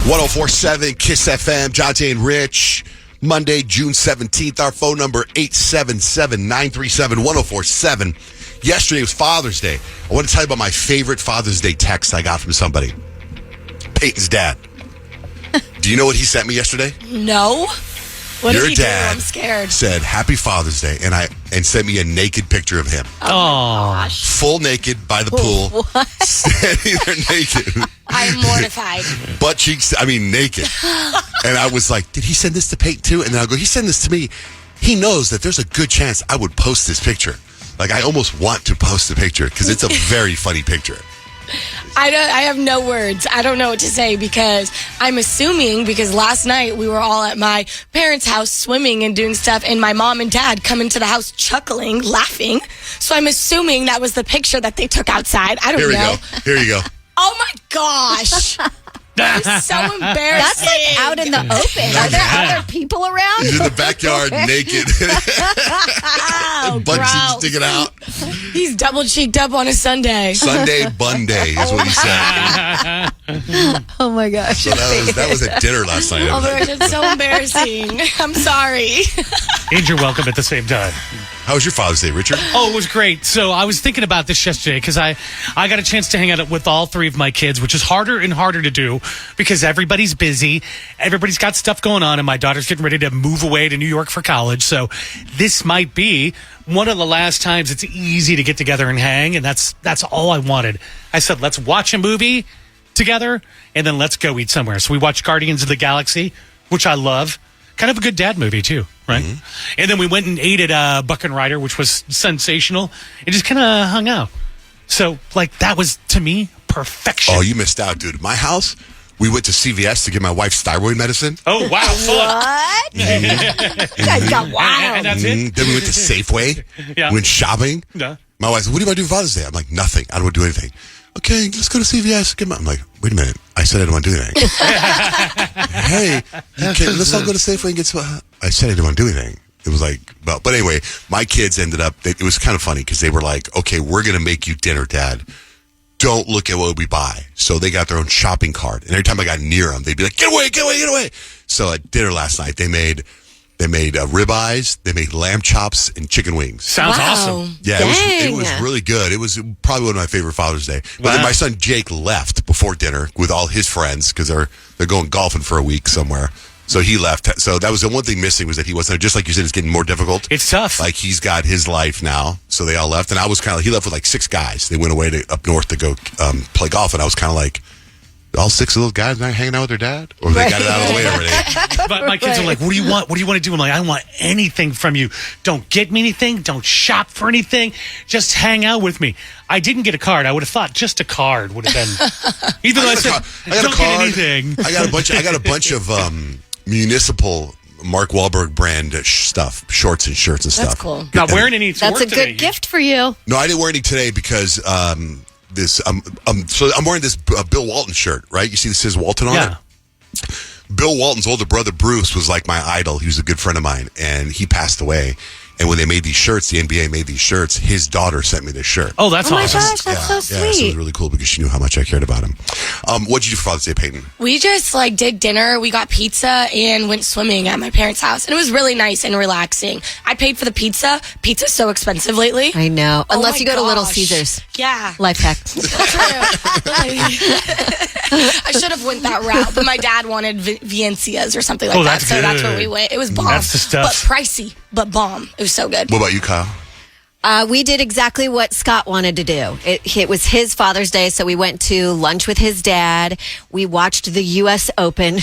1047 KISS FM, Jonte and Rich. Monday, June 17th. Our phone number, 877-937-1047. Yesterday was Father's Day. I want to tell you about my favorite Father's Day text I got from somebody. Peyton's dad. Do you know what he sent me yesterday? No. What Your did he do? dad I'm scared. said, Happy Father's Day, and sent me a naked picture of him. Oh, gosh. Full naked by the pool. What? Standing there naked. I'm mortified. Butt cheeks, naked. And I was like, did he send this to Peyton too? And then I'll go, he sent this to me. He knows that there's a good chance I would post this picture. Like, I almost want to post the picture because it's a very funny picture. I have no words. I don't know what to say because I'm assuming because last night we were all at my parents' house swimming and doing stuff, and my mom and dad come into the house chuckling, laughing. So I'm assuming that was the picture that they took outside. I don't know. Here you go. Oh my gosh. It's so embarrassing. That's like out in the open. Are there other people around? He's in the backyard naked. Oh, Butt cheeks sticking out. He's double cheeked up on a Sunday. Sunday bun day is what he said. Oh my gosh. So that was at dinner last night. Oh my gosh, it's so embarrassing. I'm sorry. And you're welcome at the same time. How was your Father's Day, Richard? Oh, it was great. So I was thinking about this yesterday because I got a chance to hang out with all three of my kids, which is harder and harder to do because everybody's busy. Everybody's got stuff going on, and my daughter's getting ready to move away to New York for college. So this might be one of the last times it's easy to get together and hang, and that's all I wanted. I said, let's watch a movie together, and then let's go eat somewhere. So we watched Guardians of the Galaxy, which I love. Kind of a good dad movie, too, right? Mm-hmm. And then we went and ate at Buck and Ryder, which was sensational, and just kind of hung out. So, that was, to me, perfection. Oh, you missed out, dude. My house, we went to CVS to get my wife's thyroid medicine. Oh, wow. What? You guys got wild. And that's it? Then we went to Safeway. Yeah. We went shopping. Yeah. My wife said, what do you want to do for Father's Day? I'm like, nothing. I don't want to do anything. Okay, let's go to CVS. I'm like, wait a minute. I said I didn't want to do anything. Hey, let's all go to Safeway and get some. I said I didn't want to do anything. It was like, but anyway, my kids ended up, it was kind of funny because they were like, okay, we're going to make you dinner, Dad. Don't look at what we buy. So they got their own shopping cart. And every time I got near them, they'd be like, get away, get away, get away. So at dinner last night, they made ribeyes, they made lamb chops, and chicken wings. Sounds awesome. Yeah, it was really good. It was probably one of my favorite Father's Day. But then my son Jake left before dinner with all his friends because they're going golfing for a week somewhere. So he left. So that was the one thing missing was that he wasn't, just like you said, it's getting more difficult. It's tough. Like he's got his life now. So they all left. And I was he left with like 6 guys. They went away up north to go play golf. And I was kind of like, all 6 of those guys not hanging out with their dad? Or they got it out of the way already? But my kids are like, what do you want? What do you want to do? I'm like, I don't want anything from you. Don't get me anything. Don't shop for anything. Just hang out with me. I didn't get a card. I would have thought just a card would have been. Even though I said, don't get anything. I got a bunch of municipal Mark Wahlberg brand stuff, shorts and shirts and stuff. That's cool. Not wearing any to That's work a good today. gift for you. No, I didn't wear any today because I'm wearing this Bill Walton shirt, right? You see this says Walton on it? Bill Walton's older brother, Bruce, was like my idol. He was a good friend of mine, and he passed away. And when they made these shirts, the NBA made these shirts, his daughter sent me this shirt. Oh, that's my awesome. gosh, that's so sweet. Yeah, so it was really cool because she knew how much I cared about him. What'd you do for Father's Day, Peyton? We just did dinner. We got pizza and went swimming at my parents' house. And it was really nice and relaxing. I paid for the pizza. Pizza's so expensive lately. I know. Oh Unless my you go to Little gosh. Caesars. Yeah. Life hack. I should have went that route, but my dad wanted Viencias or something like that. That's So that's good. where we went. It was bomb. That's the stuff. But pricey, but bomb. It was so good. What about you, Kyle? We did exactly what Scott wanted to do. It was his Father's Day, so we went to lunch with his dad. We watched the U.S. Open,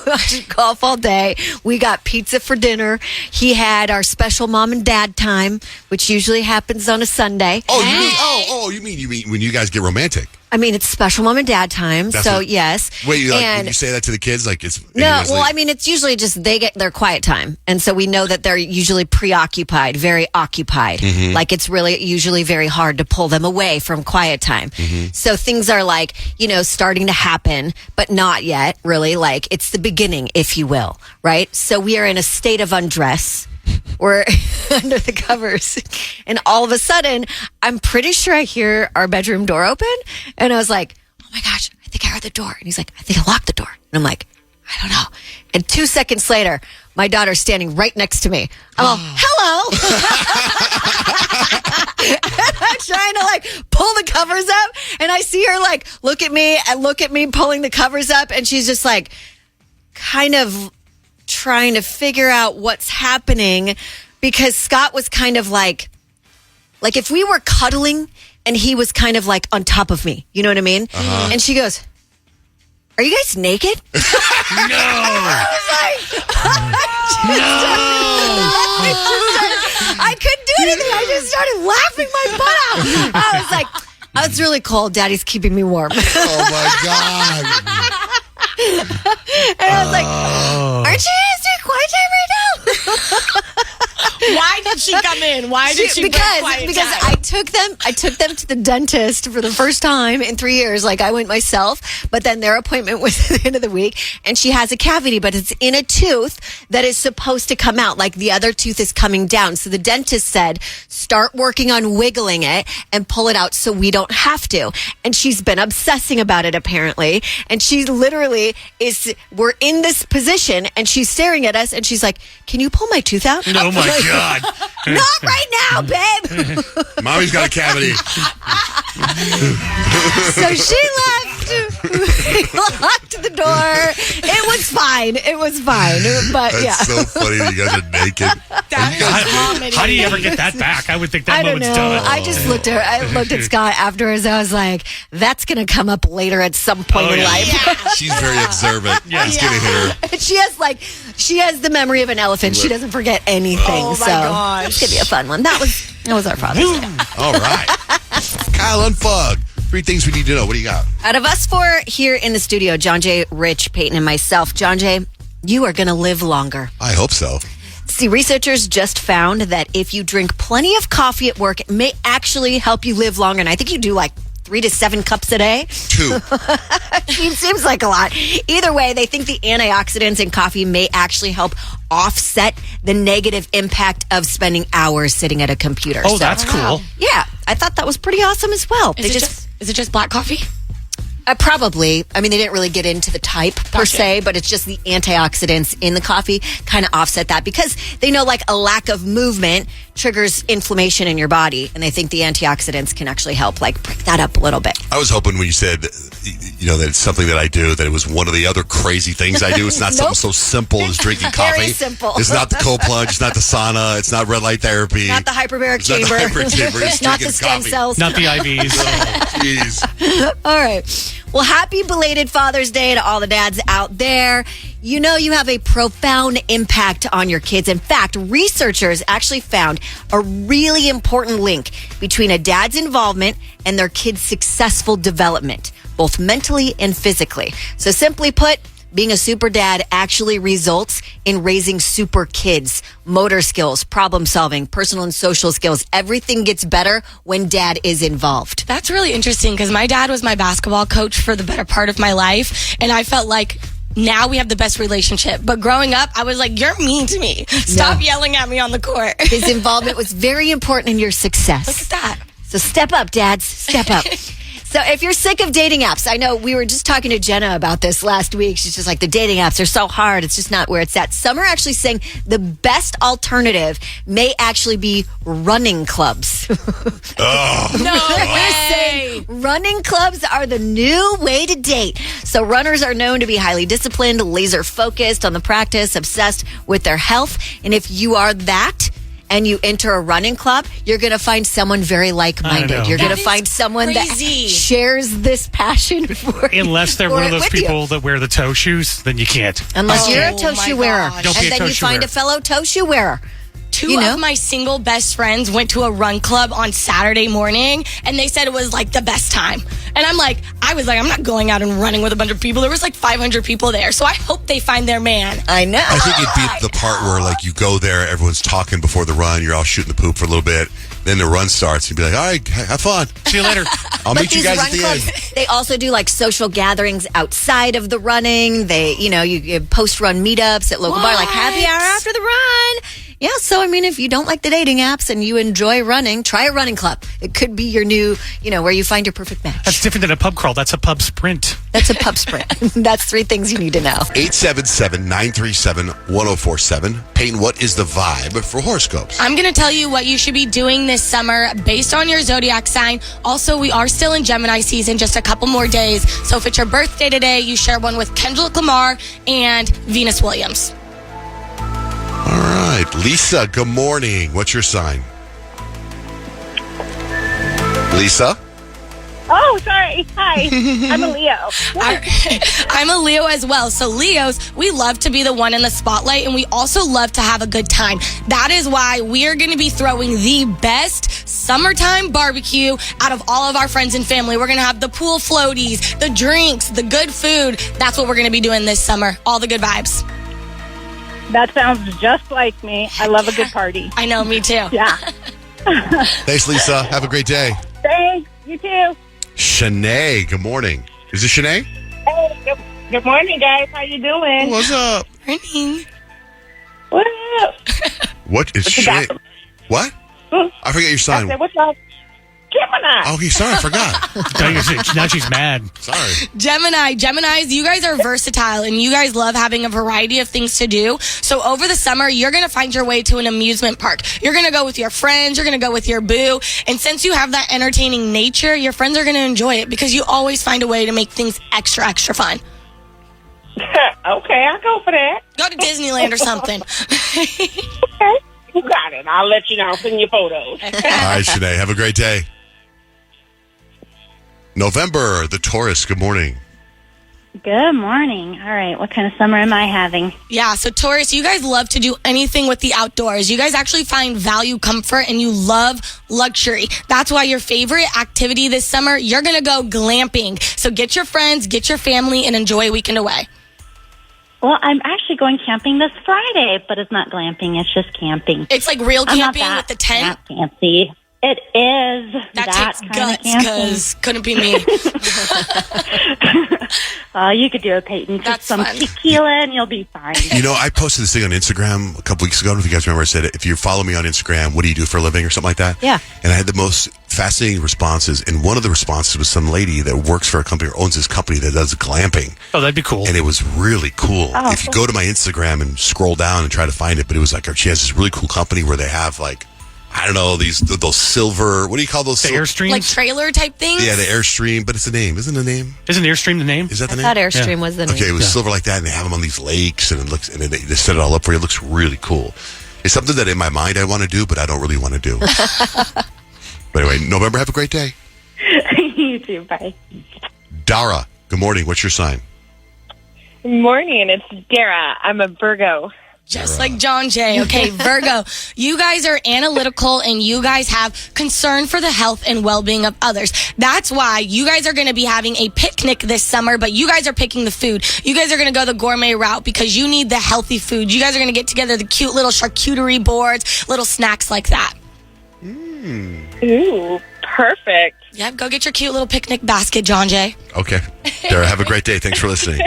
watched golf all day. We got pizza for dinner. He had our special mom and dad time, which usually happens on a Sunday. Oh, you mean when you guys get romantic? I mean, it's special mom and dad time, yes. Wait, when you say that to the kids, it's usually just they get their quiet time. And so we know that they're usually preoccupied, very occupied. Mm-hmm. Like it's really usually very hard to pull them away from quiet time. Mm-hmm. So things are starting to happen, but not yet, really. Like it's the beginning, if you will, right? So we are in a state of undress. We're under the covers. And all of a sudden, I'm pretty sure I hear our bedroom door open. And I was like, oh my gosh, I think I heard the door. And he's like, I think I locked the door. And I'm like, And 2 seconds later, my daughter's standing right next to me. I'm all, hello. And I'm trying to like pull the covers up. And I see her like look at me pulling the covers up. And she's just like kind of trying to figure out what's happening, because Scott was kind of like if we were cuddling and he was kind of like on top of me. You know what I mean? And she goes, are you guys naked? No. I couldn't do anything. I just started laughing my butt out. I was like, oh, it's really cold. Daddy's keeping me warm. Oh, my God. And I was like, aren't you guys doing quiet time right now? Why did she come in? Why did she because quiet because time? I took them to the dentist for the first time in 3 years. Like, I went myself, but then their appointment was at the end of the week, and she has a cavity, but it's in a tooth that is supposed to come out. Like, the other tooth is coming down. So the dentist said, start working on wiggling it and pull it out so we don't have to. And she's been obsessing about it, apparently. And she literally we're in this position, and she's staring at us, and she's like, can you pull my tooth out? Oh my God. Not right now, babe. Mommy's got a cavity. So she left. We locked the door. It was fine. But That's yeah. so funny that you guys are naked. That is comedy. How do you ever get that back? I would think that I don't moment's know. done. I just looked at Scott afterwards. I was like, that's going to come up later at some point Oh, in yeah. life. She's very observant. Yeah. He's going to hit her. And she has the memory of an elephant. She doesn't forget anything. Oh, my so gosh. it's going to be a fun one. That was our Father's Day. All right. Kyle, unplug. 3 things we need to know. What do you got? Out of us 4 here in the studio, John J., Rich, Peyton, and myself, John J., you are going to live longer. I hope so. See, researchers just found that if you drink plenty of coffee at work, it may actually help you live longer. And I think you do like 3 to 7 cups a day. 2. It seems like a lot. Either way, they think the antioxidants in coffee may actually help offset the negative impact of spending hours sitting at a computer. Oh, that's cool. Yeah, I thought that was pretty awesome as well. Is it just black coffee? Probably. I mean, they didn't really get into the type per se, but it's just the antioxidants in the coffee kind of offset that, because they know like a lack of movement triggers inflammation in your body, and they think the antioxidants can actually help like break that up a little bit. I was hoping when you said, that it's something that I do, that it was one of the other crazy things I do. It's not something so simple as drinking coffee. Very simple. It's not the cold plunge. It's not the sauna. It's not red light therapy. Not the hyperbaric It's not the chamber. hyperbaric chamber. It's Not the drinking stem coffee. cells. Not the IVs. Jeez. All right. Well, happy belated Father's Day to all the dads out there. You know you have a profound impact on your kids. In fact, researchers actually found a really important link between a dad's involvement and their kid's successful development, both mentally and physically. So simply put, being a super dad actually results in raising super kids. Motor skills, problem solving, personal and social skills. Everything gets better when dad is involved. That's really interesting, because my dad was my basketball coach for the better part of my life, and I felt like now we have the best relationship. But growing up, I was like, you're mean to me. Stop yelling at me on the court. His involvement was very important in your success. Look at that. So step up, dads. Step up. So if you're sick of dating apps, I know we were just talking to Jenna about this last week. She's just like, the dating apps are so hard. It's just not where it's at. Some are actually saying the best alternative may actually be running clubs. No We're saying running clubs are the new way to date. So runners are known to be highly disciplined, laser focused on the practice, obsessed with their health. And if you are that, and you enter a running club, you're going to find someone very I don't like-minded. know. You're going to That is find someone crazy. that shares this passion for Unless they're for one it of those with you. people that wear the toe shoes, then you can't. Unless you're a Oh, toe my shoe wearer. gosh. Don't be a And then toe you shoe find wearer. a fellow toe shoe wearer. Two of my single best friends went to a run club on Saturday morning, and they said it was like the best time. And I was like, I'm not going out and running with a bunch of people. There was like 500 people there. So I hope they find their man. I know. I think it'd be the part where, like, you go there, everyone's talking before the run, you're all shooting the poop for a little bit, then the run starts, you'd be like, all right, have fun. See you later. I'll meet you these guys run at the clubs, end. they also do like social gatherings outside of the running. They, you post-run meetups at local bar, like happy hour after the run. Yeah, so I mean, if you don't like the dating apps and you enjoy running, try a running club. It could be your new, where you find your perfect match. That's different than a pub crawl. That's a pub sprint. That's a pub sprint. That's 3 things you need to know. 877-937-1047. Payne, what is the vibe for horoscopes? I'm going to tell you what you should be doing this summer based on your zodiac sign. Also, we are still in Gemini season, just a couple more days. So if it's your birthday today, you share one with Kendrick Lamar and Venus Williams. All right. Lisa, good morning. What's your sign? Lisa? Oh, sorry. Hi. I'm a Leo. I'm a Leo as well. So Leos, we love to be the one in the spotlight, and we also love to have a good time. That is why we are going to be throwing the best summertime barbecue out of all of our friends and family. We're going to have the pool floaties, the drinks, the good food. That's what we're going to be doing this summer. All the good vibes. That sounds just like me. I love a good party. I know, me too. Yeah. Thanks, Lisa. Have a great day. Thanks. You too. Shanae, good morning. Is this Shanae? Hey, good morning, guys. How you doing? What's up? Morning. What up? What is What you got? Shanae? What? Hmm? I forget your I sign. said, what's up? Gemini. Okay, sorry, I forgot. Now she's mad. Sorry. Geminis, you guys are versatile and you guys love having a variety of things to do. So over the summer, you're going to find your way to an amusement park. You're going to go with your friends. You're going to go with your boo. And since you have that entertaining nature, your friends are going to enjoy it because you always find a way to make things extra, extra fun. Okay, I'll go for that. Go to Disneyland or something. Okay. You got it. I'll let you know. I'll send you photos. All right, Shanae, have a great day. November, the Taurus, good morning. Good morning. All right, what kind of summer am I having? Yeah, so Taurus, you guys love to do anything with the outdoors. You guys actually find value, comfort, and you love luxury. That's why your favorite activity this summer, you're going to go glamping. So get your friends, get your family, and enjoy a weekend away. Well, I'm actually going camping this Friday, but it's not glamping. It's just camping. It's like real I'm not camping that, with the tent. that fancy. It is That takes kind guts of camping. because couldn't be me. You could do it, Peyton. Just That's some fun. tequila and you'll be fine. You know, I posted this thing on Instagram a couple weeks ago. I don't know if you guys remember. I said, if you follow me on Instagram, what do you do for a living or something like that? Yeah. And I had the most fascinating responses. And one of the responses was some lady that works for a company or owns this company that does glamping. Oh, that'd be cool. And it was really cool. Oh, if you go to my Instagram and scroll down and try to find it, but it was like, she has this really cool company where they have like, I don't know, those silver, what do you call those? The Airstreams? Like trailer type things? Yeah, the Airstream, but it's the name. Isn't the name? Isn't Airstream the name? Is that the I name? thought Airstream was the name. Okay, it was silver like that, and they have them on these lakes, and it looks, and they set it all up for you. It looks really cool. It's something that in my mind I want to do, but I don't really want to do. But anyway, November, have a great day. You too. Bye. Dara, good morning. What's your sign? Good morning. It's Dara. I'm a Virgo. Just like John Jay. Okay, Virgo, you guys are analytical and you guys have concern for the health and well-being of others. That's why you guys are going to be having a picnic this summer, but you guys are picking the food. You guys are going to go the gourmet route because you need the healthy food. You guys are going to get together the cute little charcuterie boards, little snacks like that. Ooh, perfect. Yep, go get your cute little picnic basket, John Jay. Okay. Dara, have a great day. Thanks for listening.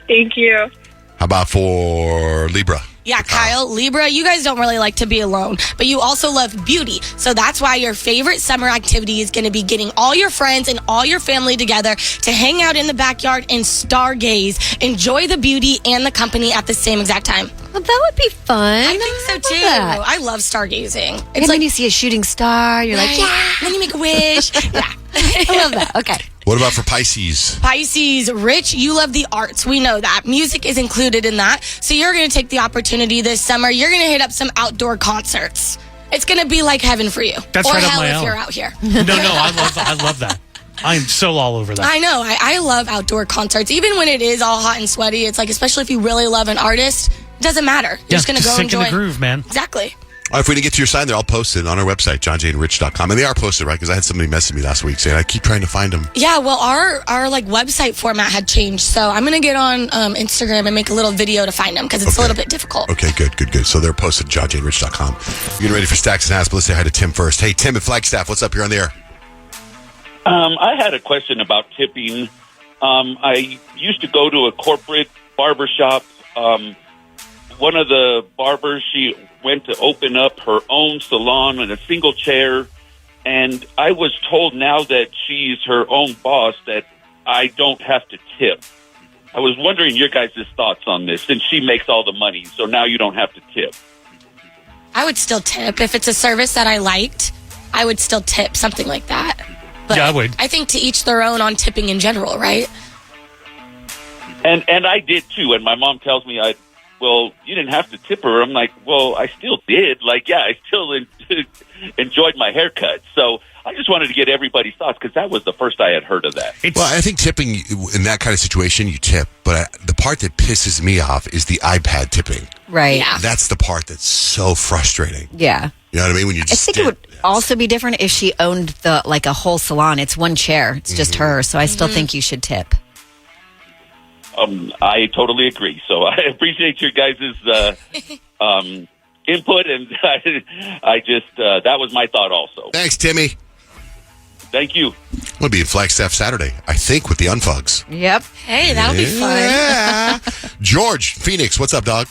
Thank you. How about for Libra? Yeah, Kyle, Libra, you guys don't really like to be alone, but you also love beauty. So that's why your favorite summer activity is going to be getting all your friends and all your family together to hang out in the backyard and stargaze. Enjoy the beauty and the company at the same exact time. Well, that would be fun. I think so too. That. I love stargazing. It's It's like like, you see a shooting star, you're like, yeah. then you make a wish. Yeah. I love that. Okay. What about for Pisces? Pisces, Rich, you love the arts. We know that. Music is included in that. So you're going to take the opportunity this summer. You're going to hit up some outdoor concerts. It's going to be like heaven for you. That's or right up hell my if alley. you're out here. No, I love that. I'm so all over that. I know. I love outdoor concerts. Even when it is all hot and sweaty, it's like, especially if you really love an artist, it doesn't matter. You're just going to go sink enjoy. in the groove, man. Exactly. All right, if we didn't get to your sign, they're all posted on our website, johnjaneandrich.com. And they are posted, right? Because I had somebody message me last week saying, I keep trying to find them. Yeah, well, our like website format had changed, so I'm gonna get on Instagram and make a little video to find them because it's a little bit difficult. Okay, good. So they're posted at johnjaneandrich.com. You're getting ready for Stacks and Hats, but let's say hi to Tim first. Hey, Tim at Flagstaff, what's up? You're on the air. I had a question about tipping. I used to go to a corporate barbershop one of the barbers, she went to open up her own salon in a single chair, and I was told now that she's her own boss that I don't have to tip. I was wondering your guys' thoughts on this, since she makes all the money, so now you don't have to tip. I would still tip. If it's a service that I liked, I would still tip, something like that. But Yeah, I would. I think to each their own on tipping in general, right? And I did too, and my mom tells me, well, you didn't have to tip her. I'm like, well, I still did. Like, yeah, I still enjoyed my haircut. So I just wanted to get everybody's thoughts, because that was the first I had heard of that. Well, I think tipping in that kind of situation, you tip. But the part that pisses me off is the iPad tipping. Right. Yeah. That's the part that's so frustrating. Yeah. You know what I mean? When you I just think it would also be different if she owned a whole salon. It's one chair. It's just her. So I still think you should tip. I totally agree. So I appreciate your guys' input, and I just that was my thought also. Thanks, Timmy. Thank you. We'll be in Flagstaff Saturday, I think, with the Unfugs. Yep. Hey, that'll be fun. Yeah. George, Phoenix, what's up, dog?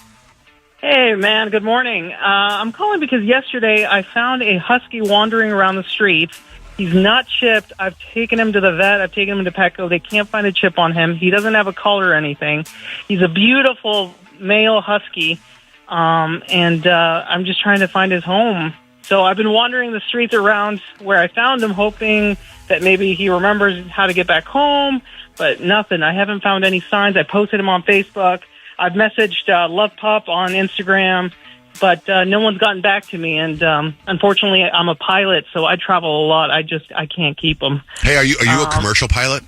Hey, man, good morning. I'm calling because yesterday I found a husky wandering around the streets. He's not chipped. I've taken him to the vet. I've taken him to Petco. They can't find a chip on him. He doesn't have a collar or anything. He's a beautiful male husky, and I'm just trying to find his home. So I've been wandering the streets around where I found him, hoping that maybe he remembers how to get back home, but nothing. I haven't found any signs. I posted him on Facebook. I've messaged Love Pup on Instagram, but no one's gotten back to me. And unfortunately, I'm a pilot, so I travel a lot. I can't keep him. Hey, are you a commercial pilot?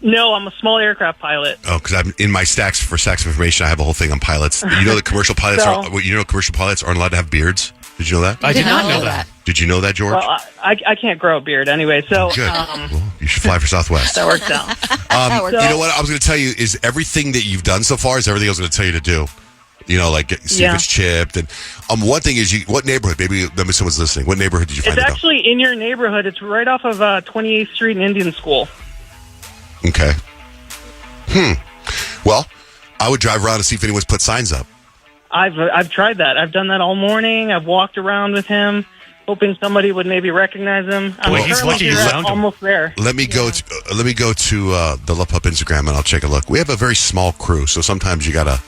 No, I'm a small aircraft pilot. Oh, because I'm in my stacks information. I have a whole thing on pilots. You know that commercial pilots commercial pilots aren't alled to have beards. Did you know that? I did not know that. Did you know that, George? Well, I can't grow a beard anyway, so Good. Well, you should fly for Southwest. that works out. You know what I was going to tell you is everything that you've done so far is everything I was going to tell you to do. You know, like see if it's chipped. And one thing is, what neighborhood? Maybe someone's listening. What neighborhood did you find it? It's actually in your neighborhood. It's right off of 28th Street in Indian School. Okay. Well, I would drive around and see if anyone's put signs up. I've tried that. I've done that all morning. I've walked around with him, hoping somebody would maybe recognize him. Boy, he's lucky you found him. Almost there. Let me go to the Love Pup Instagram and I'll take a look. We have a very small crew, so sometimes you gotta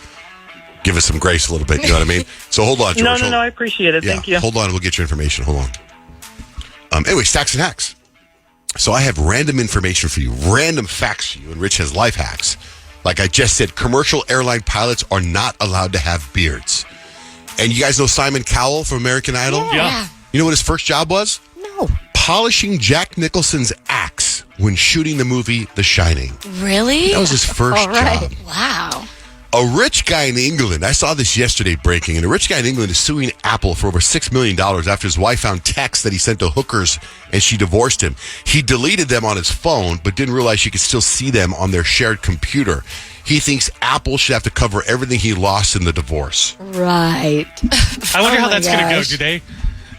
give us some grace a little bit. You know what I mean? So hold on, George. No, I appreciate it. Yeah, Thank you. Hold on, we'll get your information. Hold on. Anyway, Stacks and Hacks. So I have random information for you, random facts for you, and Rich has life hacks. Like I just said, commercial airline pilots are not allowed to have beards. And you guys know Simon Cowell from American Idol? Yeah. You know what his first job was? No. Polishing Jack Nicholson's axe when shooting the movie The Shining. Really? That was his first job. Wow. A rich guy in England, I saw this yesterday breaking, and a rich guy in England is suing Apple for over $6 million after his wife found texts that he sent to hookers and she divorced him. He deleted them on his phone, but didn't realize she could still see them on their shared computer. He thinks Apple should have to cover everything he lost in the divorce. Right. I wonder Oh how my that's going to go. gosh.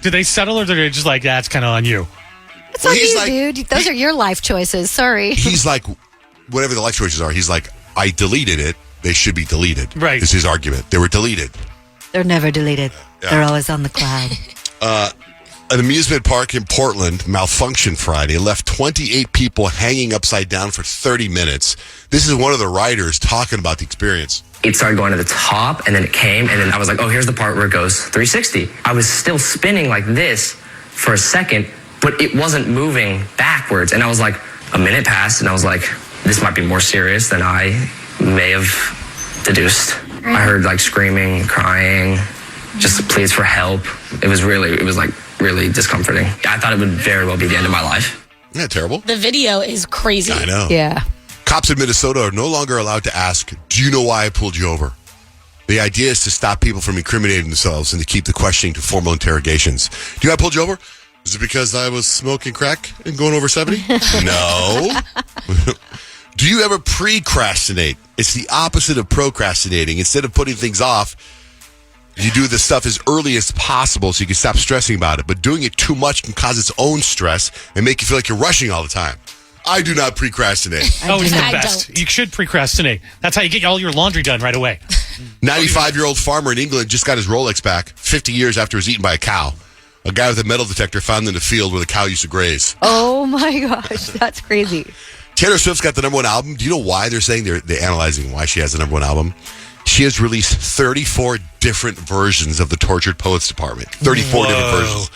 Do they settle, or are they just like, that's kind of on you? It's Well, on he's you, like- dude. Those are your life choices. Sorry. He's like, whatever the life choices are, he's like, I deleted it. They should be deleted. Right. Is his argument. They were deleted. They're never deleted. Yeah. They're always on the cloud. An amusement park in Portland malfunctioned Friday, left 28 people hanging upside down for 30 minutes. This is one of the riders talking about the experience. It started going to the top, and then it came, and then I was like, oh, here's the part where it goes 360. I was still spinning like this for a second, but it wasn't moving backwards. And I was like, a minute passed, and I was like, this might be more serious than I may have deduced. I heard like screaming, crying, just pleas for help. It was really discomforting. I thought it would very well be the end of my life. Isn't that terrible? The video is crazy. I know. Yeah. Cops in Minnesota are no longer allowed to ask, do you know why I pulled you over? The idea is to stop people from incriminating themselves and to keep the questioning to formal interrogations. Do you know why I pulled you over? Is it because I was smoking crack and going over 70? No. Do you ever precrastinate? It's the opposite of procrastinating. Instead of putting things off, you do the stuff as early as possible so you can stop stressing about it. But doing it too much can cause its own stress and make you feel like you're rushing all the time. I do not precrastinate. Oh, it's the I best. don't. You should procrastinate. That's how you get all your laundry done right away. 95-year-old farmer in England just got his Rolex back 50 years after it was eaten by a cow. A guy with a metal detector found it in the field where the cow used to graze. Oh my gosh, that's crazy. Taylor Swift's got the number one album. Do you know why they're saying they're analyzing why she has the number one album? She has released 34 different versions of the Tortured Poets Department. 34 different versions.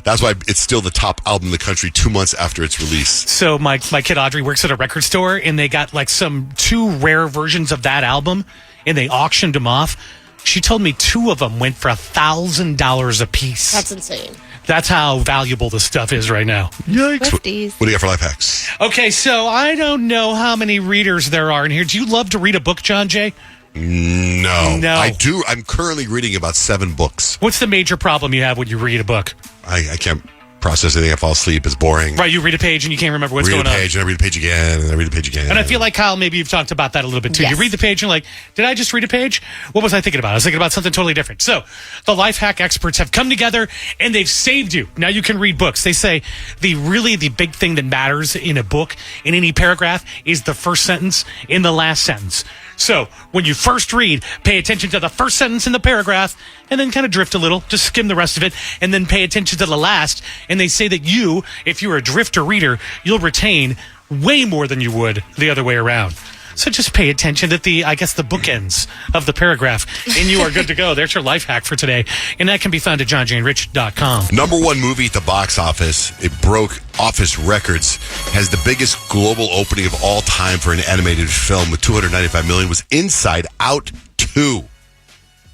That's why it's still the top album in the country 2 months after its release. So my kid Audrey works at a record store, and they got like some 2 rare versions of that album, and they auctioned them off. She told me 2 of them went for $1,000 a piece. That's insane. That's how valuable the stuff is right now. Yikes. What do Swifties. you got for life hacks? Okay, so I don't know how many readers there are in here. Do you love to read a book, John Jay? No. No. I do. I'm currently reading about 7 books. What's the major problem you have when you read a book? I can't process anything. I fall asleep. It's boring. Right, you read a page and you can't remember what's read going a on. page, and I read a page again, and I read a page again. And I feel like, Kyle, maybe you've talked about that a little bit too. Yes. You read the page and you're like, did I just read a page? What was I thinking about? I was thinking about something totally different. So the life hack experts have come together and they've saved you. Now you can read books. They say the big thing that matters in a book, in any paragraph, is the first sentence in the last sentence. So when you first read, pay attention to the first sentence in the paragraph and then kind of drift a little, just skim the rest of it, and then pay attention to the last. And they say that you, if you're a drifter reader, you'll retain way more than you would the other way around. So just pay attention to the bookends of the paragraph, and you are good to go. There's your life hack for today, and that can be found at johnjaneandrich.com. Number one movie at the box office. It broke office records. Has the biggest global opening of all time for an animated film with $295 million. Was Inside Out 2.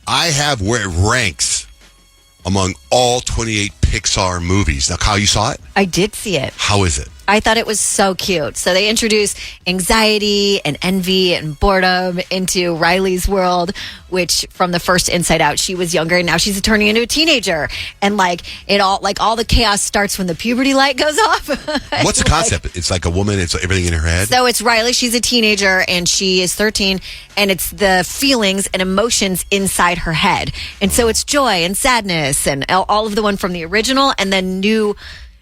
I have where it ranks among all 28 Pixar movies. Now, Kyle, you saw it? I did see it. How is it? I thought it was so cute. So they introduced anxiety and envy and boredom into Riley's world, which from the first Inside Out, she was younger and now she's turning into a teenager. And all the chaos starts when the puberty light goes off. What's the concept? It's like a woman, it's everything in her head? So it's Riley, she's a teenager and she is 13, and it's the feelings and emotions inside her head. And so it's joy and sadness and all of the one from the original, and then new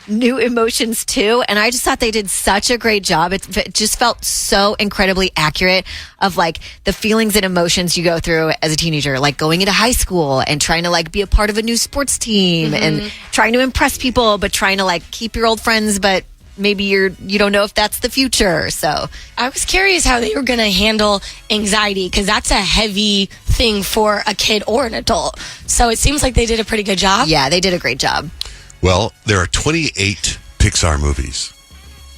emotions too. And I just thought they did such a great job. It just felt so incredibly accurate of like the feelings and emotions you go through as a teenager, like going into high school and trying to like be a part of a new sports team and trying to impress people, but trying to like keep your old friends, but maybe you don't know if that's the future. So I was curious how they were going to handle anxiety, because that's a heavy thing for a kid or an adult. So it seems like they did a pretty good job. yeah, they did a great job. Well, there are 28 Pixar movies.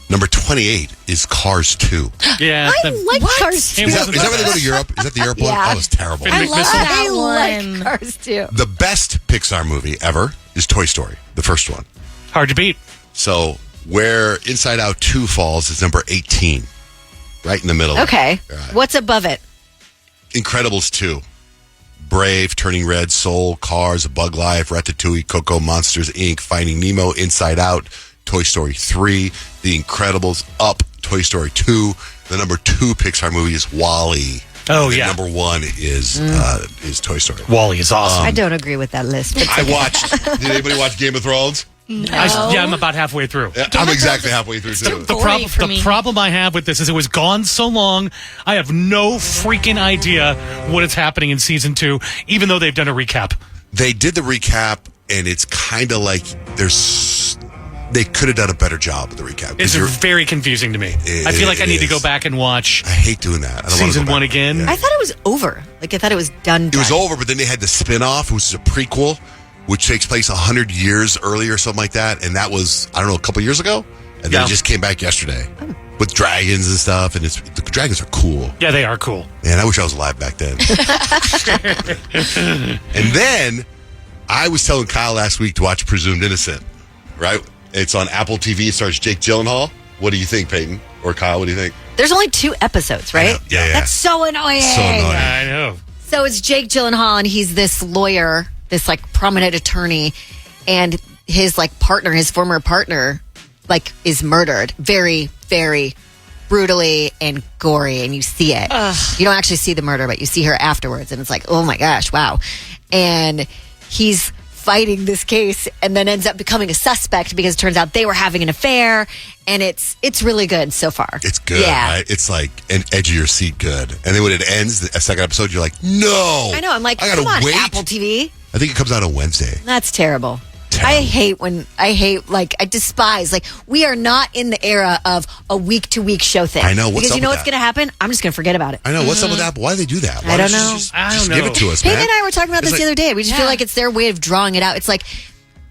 Number 28 is Cars 2. Yeah. I like Cars 2. It Is that wasn't where they go to Europe? Is that the Europe one? Yeah. That was terrible. I love that I one. like Cars 2. The best Pixar movie ever is Toy Story, the first one. Hard to beat. So where Inside Out 2 falls is number 18, right in the middle. Okay. Right. What's above it? Incredibles 2. Brave, Turning Red, Soul, Cars, A Bug Life, Ratatouille, Coco, Monsters, Inc., Finding Nemo, Inside Out, Toy Story 3, The Incredibles, Up, Toy Story 2. The number 2 Pixar movie is WALL-E. Oh, And yeah. Number 1 is Toy Story. Wally is awesome. I don't agree with that list. But I watched. Did anybody watch Game of Thrones? I'm about halfway through. I'm exactly halfway through too. The problem I have with this is it was gone so long, I have no freaking idea what is happening in season 2, even though they've done a recap. They did the recap, and it's kind of like they could have done a better job with the recap. It's very confusing to me. I feel like I need to go back and watch I hate doing that. I don't season wanna go 1 back. again. Yeah. I thought it was over. Like, I thought it was done. It was over, but then they had the spin-off, which is a prequel, which takes place 100 years earlier or something like that. And that was, I don't know, a couple years ago. And then it just came back yesterday with dragons and stuff. And the dragons are cool. Yeah, they are cool. Man, I wish I was alive back then. And then I was telling Kyle last week to watch Presumed Innocent, right? It's on Apple TV. It stars Jake Gyllenhaal. What do you think, Peyton? Or Kyle, what do you think? There's only 2 episodes, right? Yeah. That's so annoying. So annoying. I know. So it's Jake Gyllenhaal, and he's this lawyer, this like prominent attorney, and his like partner, his former partner, like is murdered very, very brutally and gory, and you see it. You don't actually see the murder, but you see her afterwards, and it's like, oh my gosh, wow. And he's fighting this case and then ends up becoming a suspect because it turns out they were having an affair. And it's really good so far. It's good, right? It's like an edge of your seat good. And then when it ends, a second episode, you're like, no. I know. I'm like, I gotta come on, wait. Apple TV. I think it comes out on Wednesday. That's terrible. I despise, we are not in the era of a week-to-week show thing. I know. What's because up you know with what's that? going to happen? I'm just going to forget about it. I know. What's up with Apple? Why do they do that? Why I don't you know. Just give it to us, Peyton man. and I were talking about It's this the other day. We just feel like it's their way of drawing it out. It's like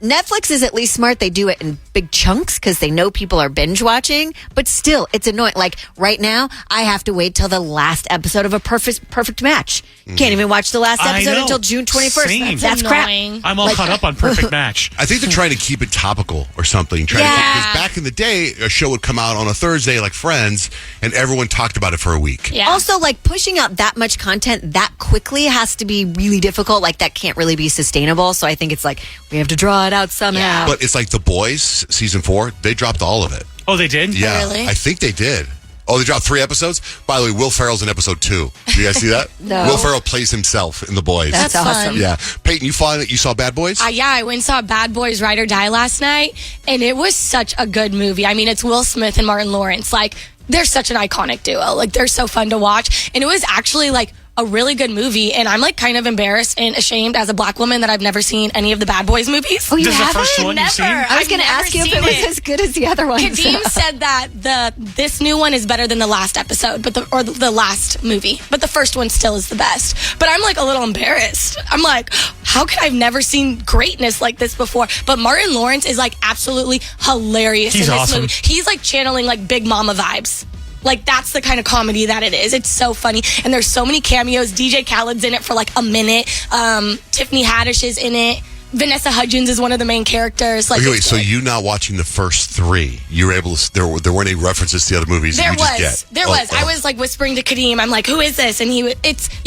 Netflix is at least smart. They do it in big chunks because they know people are binge watching. But still, it's annoying. Like right now, I have to wait till the last episode of a perfect match. Can't even watch the last I episode know. until June 21st. Same. That's crap. I'm all caught up on Perfect Match. I think they're trying to keep it topical or something. Because back in the day, a show would come out on a Thursday like Friends, and everyone talked about it for a week. Yeah. Also, pushing out that much content that quickly has to be really difficult. That can't really be sustainable. So I think it's we have to draw it out somehow. But it's like The Boys, season 4, they dropped all of it. Oh, they did? Yeah, Really? I think they did. Oh, they dropped 3 episodes? By the way, Will Ferrell's in episode 2. Do you guys see that? No. Will Ferrell plays himself in The Boys. That's awesome. fun. Yeah. Peyton, you saw Bad Boys? Yeah, I went and saw Bad Boys Ride or Die last night, and it was such a good movie. I mean, it's Will Smith and Martin Lawrence. They're such an iconic duo. They're so fun to watch. And it was actually, a really good movie, and I'm kind of embarrassed and ashamed as a black woman that I've never seen any of the Bad Boys movies. Oh, you This is the haven't? first one you've seen? I was going to ask you if it was as good as the other ones. Kadeem said that this new one is better than the last episode, or the last movie, but the first one still is the best. But I'm a little embarrassed. I'm how could I've never seen greatness like this before? But Martin Lawrence is absolutely hilarious He's in this awesome. movie. He's channeling Big Mama vibes. That's the kind of comedy that it is. It's so funny. And there's so many cameos. DJ Khaled's in it for a minute. Tiffany Haddish is in it. Vanessa Hudgens is one of the main characters. Wait, so you not watching the first 3, you were able to, there weren't any references to the other movies There you just get? There was. I was whispering to Kadeem. I'm who is this? And you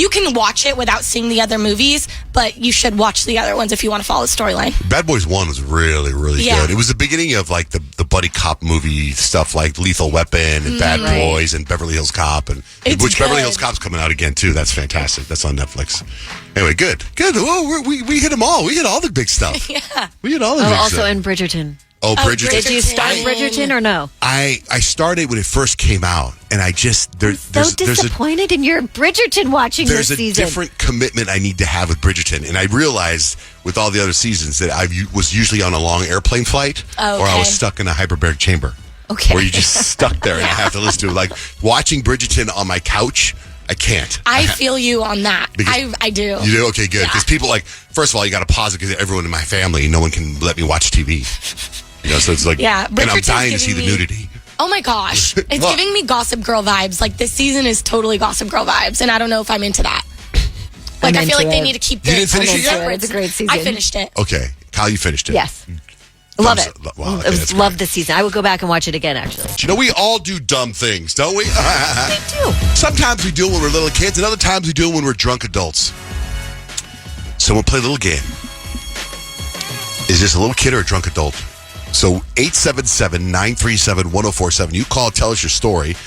can watch it without seeing the other movies, but you should watch the other ones if you want to follow the storyline. Bad Boys 1 was really, really good. It was the beginning of the buddy cop movie stuff like Lethal Weapon and Bad Boys and Beverly Hills Cop, and which Beverly Hills Cop's coming out again too. That's fantastic. That's on Netflix. Anyway, good. Whoa, we hit them all. We hit all the big stuff. Yeah. We hit all the big also stuff. in Bridgerton. Oh, Bridgerton. Did you start Bridgerton or no? I started when it first came out, and I just there's disappointed in your Bridgerton watching this there's a season. different commitment I need to have with Bridgerton, and I realized with all the other seasons that I was usually on a long airplane flight, or I was stuck in a hyperbaric chamber, where you just stuck there and I have to listen to it. Watching Bridgerton on my couch, I can't. I feel you on that. I do. You do? Okay, good. Because people first of all, you got to pause it because everyone in my family, no one can let me watch TV. So it's and I'm dying to see the nudity. Oh my gosh. It's giving me Gossip Girl vibes. This season is totally Gossip Girl vibes, and I don't know if I'm into that. I feel they need to keep You didn't finish it yet? It's a great season. I finished it. Okay. Kyle, you finished it. Yes. Love it. Wow, okay, Love this season. I would go back and watch it again, actually. We all do dumb things, don't we? We do. Sometimes we do it when we're little kids, and other times we do it when we're drunk adults. So we'll play a little game. Is this a little kid or a drunk adult? So 877-937-1047. You call, tell us your story.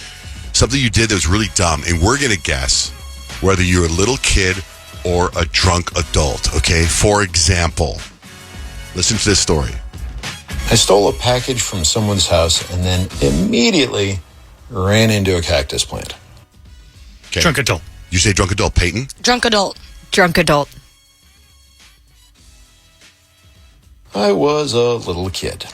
Something you did that was really dumb, and we're going to guess whether you're a little kid or a drunk adult, okay? For example, listen to this story. I stole a package from someone's house and then immediately ran into a cactus plant. Okay. Drunk adult. You say drunk adult, Peyton? Drunk adult. Drunk adult. I was a little kid.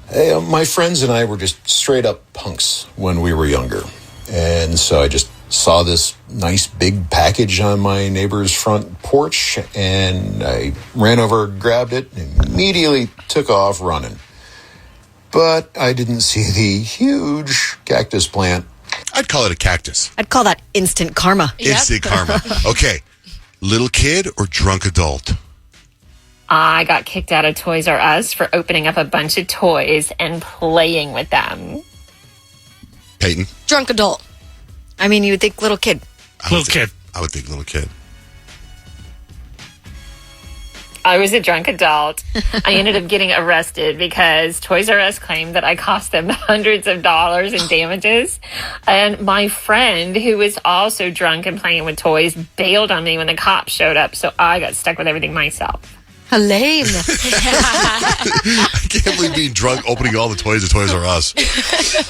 Hey, my friends and I were just straight up punks when we were younger. And so I just saw this nice big package on my neighbor's front porch, and I ran over, grabbed it, and immediately took off running. But I didn't see the huge cactus plant. I'd call it a cactus. I'd call that instant karma. Instant karma. Okay. Little kid or drunk adult? I got kicked out of Toys R Us for opening up a bunch of toys and playing with them. Peyton? Drunk adult. I mean, you would think little kid. I would think little kid. I was a drunk adult. I ended up getting arrested because Toys R Us claimed that I cost them hundreds of dollars in damages. And my friend, who was also drunk and playing with toys, bailed on me when the cops showed up. So I got stuck with everything myself. Helene. I can't believe being drunk opening all the toys at Toys R Us.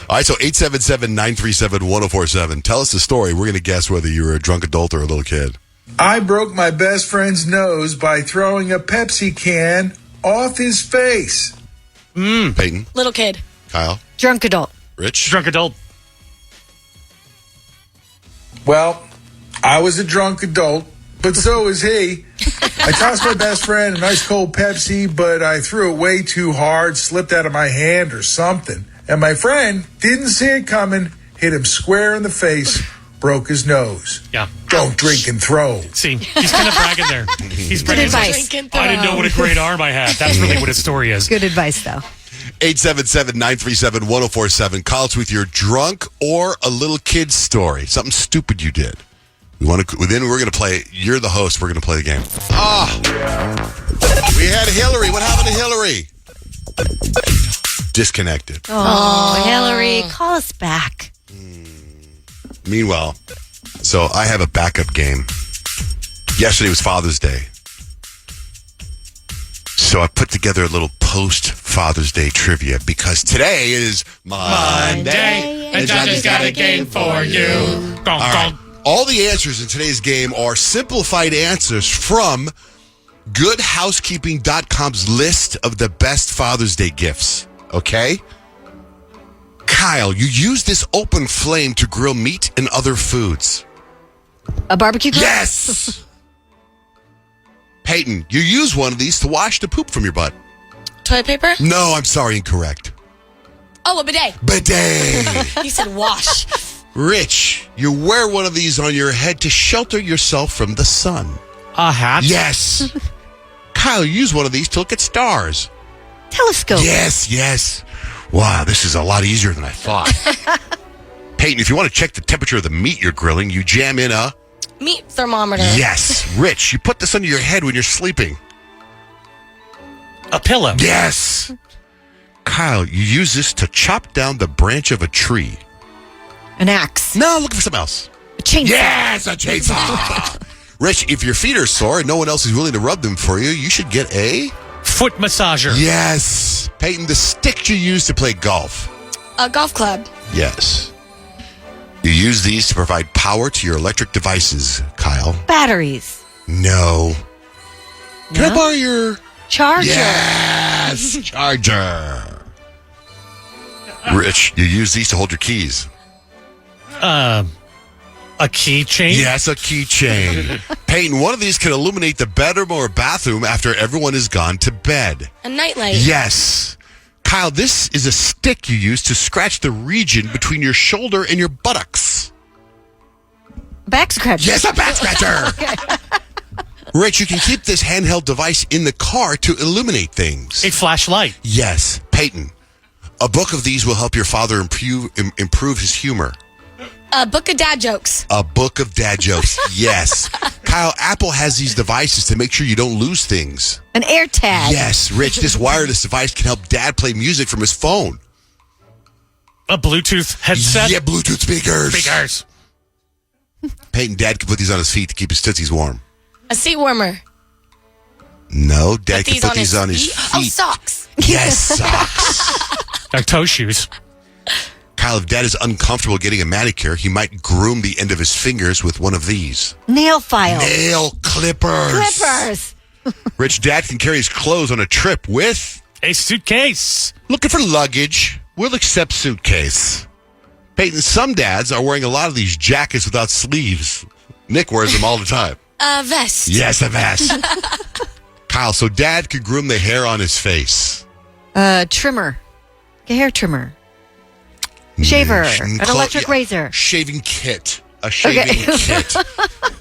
All right, so 877-937-1047. Tell us the story. We're going to guess whether you were a drunk adult or a little kid. I broke my best friend's nose by throwing a Pepsi can off his face. Peyton. Little kid. Kyle. Drunk adult. Rich. Drunk adult. Well, I was a drunk adult, but so was he. I tossed my best friend an ice cold Pepsi, but I threw it way too hard, slipped out of my hand or something. And my friend didn't see it coming, hit him square in the face, broke his nose. Yeah. Don't drink and throw. See, he's kind of bragging there. He's bragging. advice. I didn't know what a great arm I had. That's really what his story is. Good advice, though. 877-937-1047. Call us with your drunk or a little kid story. Something stupid you did. Then we're going to play. You're the host. We're going to play the game. We had Hillary. What happened to Hillary? Disconnected. Oh, Hillary, call us back. Meanwhile, so I have a backup game. Yesterday was Father's Day. So I put together a little post-Father's Day trivia because today is Monday. And Johnny's got a game for you. All right. All the answers in today's game are simplified answers from GoodHousekeeping.com's list of the best Father's Day gifts. Okay? Kyle, you use this open flame to grill meat and other foods. A barbecue grill? Yes! Peyton, you use one of these to wash the poop from your butt. Toilet paper? No, I'm sorry, incorrect. Oh, a bidet. Bidet! You said wash. Rich, you wear one of these on your head to shelter yourself from the sun. A hat? Yes. Kyle, you use one of these to look at stars. Telescope. Yes. Wow, this is a lot easier than I thought. Peyton, if you want to check the temperature of the meat you're grilling, you jam in a... Meat thermometer. Yes. Rich, you put this under your head when you're sleeping. A pillow? Yes. Kyle, you use this to chop down the branch of a tree. An axe. No, looking for something else. A chainsaw. Yes, a chainsaw. Rich, if your feet are sore and no one else is willing to rub them for you, you should get a... Foot massager. Yes. Peyton, the stick you use to play golf. A golf club. Yes. You use these to provide power to your electric devices, Kyle. Batteries. No. Can I borrow your... Charger. Yes, charger. Rich, you use these to hold your keys. A keychain? Yes, a keychain. Peyton, one of these can illuminate the bedroom or bathroom after everyone has gone to bed. A nightlight. Yes. Kyle, this is a stick you use to scratch the region between your shoulder and your buttocks. Back scratcher. Yes, a back scratcher. Rich, you can keep this handheld device in the car to illuminate things. A flashlight. Yes. Peyton, a book of these will help your father improve his humor. A book of dad jokes. A book of dad jokes. Yes. Kyle, Apple has these devices to make sure you don't lose things. An AirTag. Yes, Rich, this wireless device can help Dad play music from his phone. A Bluetooth headset. Yeah, Bluetooth speakers. Peyton, Dad can put these on his feet to keep his tootsies warm. A seat warmer. No, Dad can put these on his feet. Oh, socks. Yes, socks. Our toe shoes. Kyle, if Dad is uncomfortable getting a manicure, he might groom the end of his fingers with one of these. Nail files. Nail clippers. Rich, Dad can carry his clothes on a trip with... A suitcase. Looking for luggage? We'll accept suitcase. Peyton, some dads are wearing a lot of these jackets without sleeves. Nick wears them all the time. A vest. Yes, a vest. Kyle, so Dad could groom the hair on his face. Trimmer. A hair trimmer. Shaver. An electric razor. Shaving kit. A shaving kit.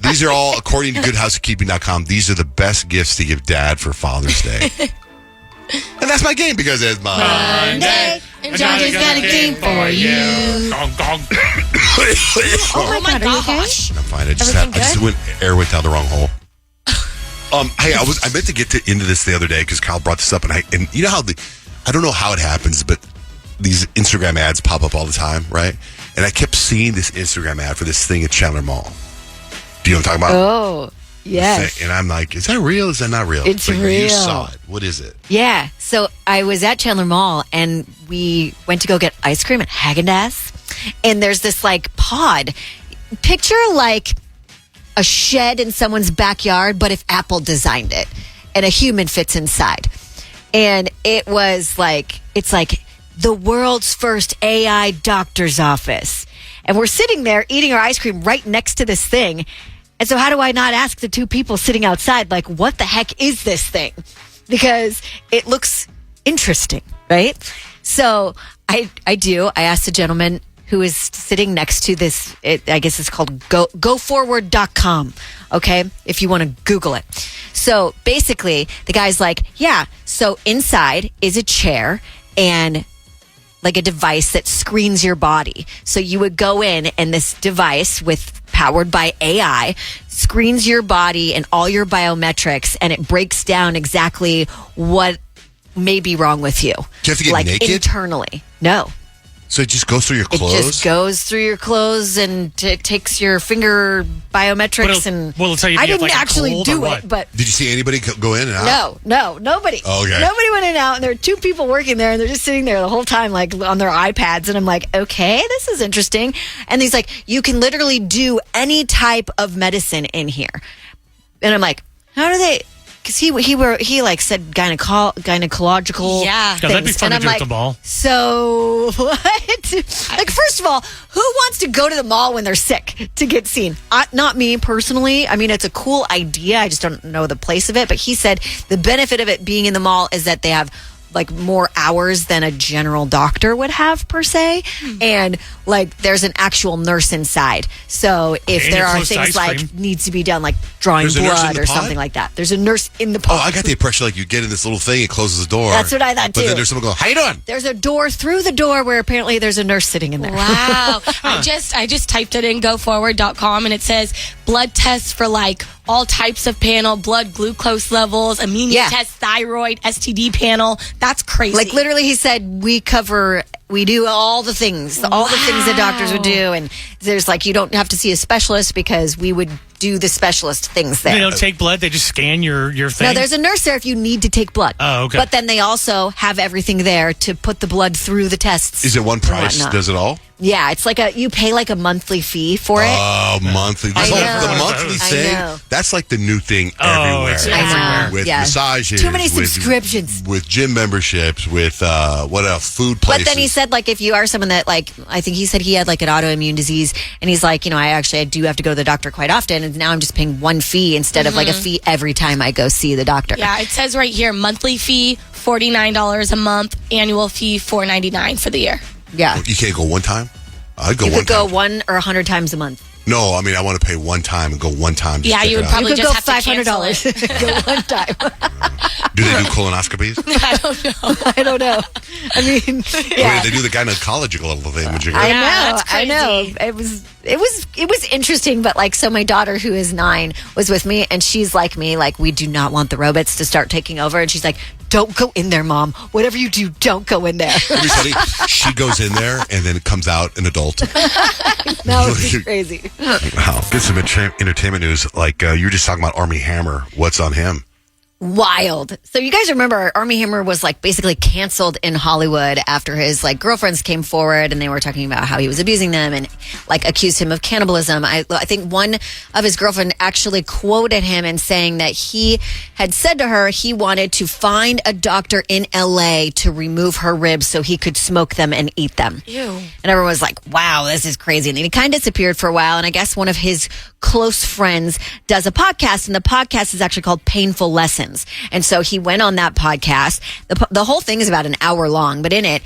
These are all, according to GoodHousekeeping.com, these are the best gifts to give Dad for Father's Day. And that's my game because it's Monday. And Johnny's got a game for you. Gong, gong. Oh my God, gosh. I'm fine. I just went airway down the wrong hole. Hey, I meant to get into this the other day because Kyle brought this up, and you know how I don't know how it happens, but these Instagram ads pop up all the time, right? And I kept seeing this Instagram ad for this thing at Chandler Mall. Do you know what I'm talking about? Oh, Yes. And I'm like, is that real? Is that not real? It's but real. You saw it. What is it? Yeah. So I was at Chandler Mall and we went to go get ice cream at Haagen-Dazs. And there's this like pod. Picture like a shed in someone's backyard, but if Apple designed it and a human fits inside. And it was like, it's like the world's first AI doctor's office. And we're sitting there eating our ice cream right next to this thing. And so how do I not ask the two people sitting outside, like, what the heck is this thing? Because it looks interesting, right? So I asked the gentleman who is sitting next to this, I guess it's called goforward.com, okay? If you want to Google it. So basically, the guy's like, yeah, so inside is a chair and like a device that screens your body. So you would go in and this device powered by AI screens your body and all your biometrics and it breaks down exactly what may be wrong with you. Do you have to get like naked? Internally. No. So it just goes through your clothes? It just goes through your clothes and it takes your finger biometrics It'll tell you if I you have, didn't like, a actually cold do or it, what? but Did you see anybody go in and out? no, nobody. Oh, okay. Nobody went in and out, and there were two people working there, and they're just sitting there the whole time, like on their iPads. And I'm like, okay, this is interesting. And he's like, you can literally do any type of medicine in here. And I'm like, how do they? Because he like said gynecological. Yeah. Things. Yeah, that'd be fun and to I'm do at like, the mall. So what? Like, first of all, who wants to go to the mall when they're sick to get seen? Not me personally. I mean, it's a cool idea. I just don't know the place of it. But he said the benefit of it being in the mall is that they have like more hours than a general doctor would have per se. And like there's an actual nurse inside. So if And there you're are close to things ice like cream. needs to be done, like drawing There's a nurse in blood the or pod? something like that. There's a nurse in the Oh, pod. I got the impression like you get in this little thing, it closes the door. That's what I thought, But too. then there's someone going, how you doing? There's a door through the door where apparently there's a nurse sitting in there. Wow. I just typed it in goforward.com and it says blood tests for like all types of panel, blood glucose levels, anemia Yeah. test, thyroid, STD panel. That's crazy. Like literally he said we do all the things that doctors would do, and there's like you don't have to see a specialist because we would do the specialist things there. They don't take blood; they just scan your thing. No, there's a nurse there if you need to take blood. Oh, okay. But then they also have everything there to put the blood through the tests. Is it one and price? whatnot. Does it all? Yeah, it's like you pay like a monthly fee for it. Oh, monthly. I know. The monthly I thing, know. that's like the new thing Oh, everywhere. it's everywhere. With Yeah. massages. Too many with- subscriptions. With gym memberships, with what else? Food places. But then he said, like, if you are someone that, like, I think he said he had, like, an autoimmune disease, and he's like, I do have to go to the doctor quite often, and now I'm just paying one fee instead of, like, a fee every time I go see the doctor. yeah, it says right here monthly fee $49 a month, annual fee $4.99 for the year. Yeah. You can't go one time? I'd go You one could go time. 1 or 100 times a month. No, I mean, I want to pay one time and go one time. Just Yeah, check you it would out. probably You could just go have to cancel $500. it. Go one time. Do they do colonoscopies? I don't know. I mean, yeah. Wait, they do the gynecological thing. Would you go? I Yeah, know, that's I know. crazy. It was interesting, but like, so my daughter who is 9 was with me, and she's like me, like we do not want the robots to start taking over, and she's like, "Don't go in there, Mom. Whatever you do, don't go in there." Let me tell you, she goes in there and then it comes out an adult. No, it's crazy. Wow. Get some entertainment news. Like you were just talking about Armie Hammer. What's on him? Wild. So you guys remember Armie Hammer was like basically canceled in Hollywood after his like girlfriends came forward and they were talking about how he was abusing them and like accused him of cannibalism. I think one of his girlfriend actually quoted him and saying that he had said to her he wanted to find a doctor in LA to remove her ribs so he could smoke them and eat them. Ew. And everyone was like, wow, this is crazy. And then he kind of disappeared for a while. And I guess one of his close friends does a podcast, and the podcast is actually called Painful Lessons. And so he went on that podcast. The whole thing is about an hour long, but in it,